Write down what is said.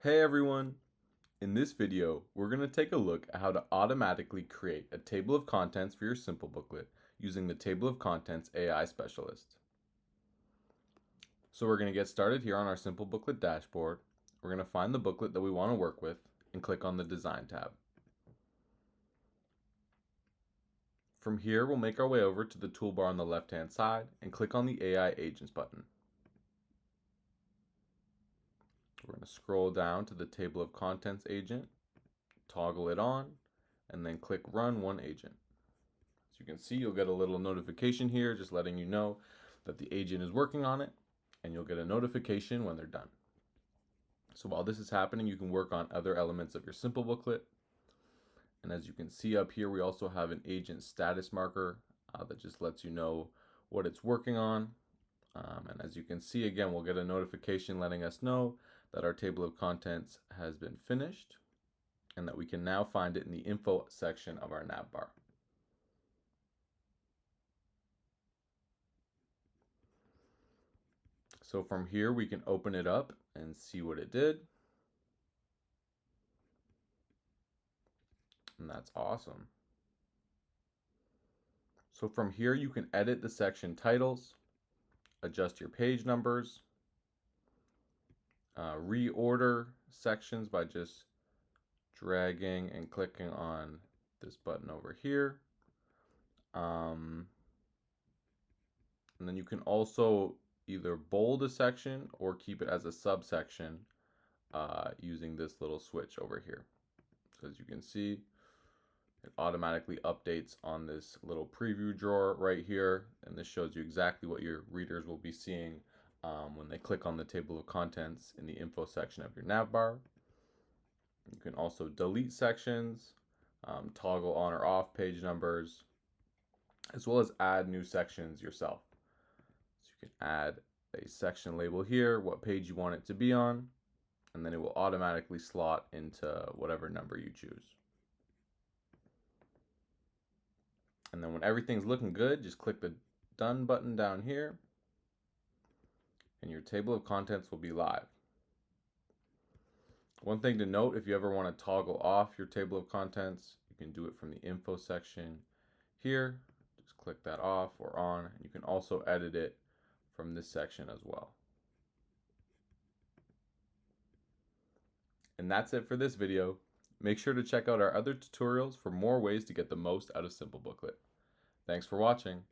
Hey everyone! In this video, we're going to take a look at how to automatically create a table of contents for your Simplebooklet using the Table of Contents AI Specialist. So we're going to get started here on our Simplebooklet dashboard. We're going to find the booklet that we want to work with and click on the Design tab. From here, we'll make our way over to the toolbar on the left-hand side and click on the AI Agents button. We're going to scroll down to the Table of Contents agent, toggle it on, and then click Run One Agent. As you can see, you'll get a little notification here just letting you know that the agent is working on it, and you'll get a notification when they're done. So while this is happening, you can work on other elements of your Simplebooklet. And as you can see up here, we also have an agent status marker that just lets you know what it's working on. And as you can see, again, we'll get a notification letting us know that our table of contents has been finished and that we can now find it in the info section of our nav bar. So from here, we can open it up and see what it did. And that's awesome. So from here, you can edit the section titles, adjust your page numbers, reorder sections by just dragging and clicking on this button over here. And then you can also either bold a section or keep it as a subsection using this little switch over here. So as you can see, it automatically updates on this little preview drawer right here, and this shows you exactly what your readers will be seeing when they click on the table of contents in the info section of your nav bar. You can also delete sections, toggle on or off page numbers, as well as add new sections yourself. So you can add a section label here, what page you want it to be on, and then it will automatically slot into whatever number you choose. And then when everything's looking good, just click the Done button down here, and your table of contents will be live. One thing to note, if you ever want to toggle off your table of contents, you can do it from the info section here. Just click that off or on, and you can also edit it from this section as well. And that's it for this video. Make sure to check out our other tutorials for more ways to get the most out of Simplebooklet. Thanks for watching.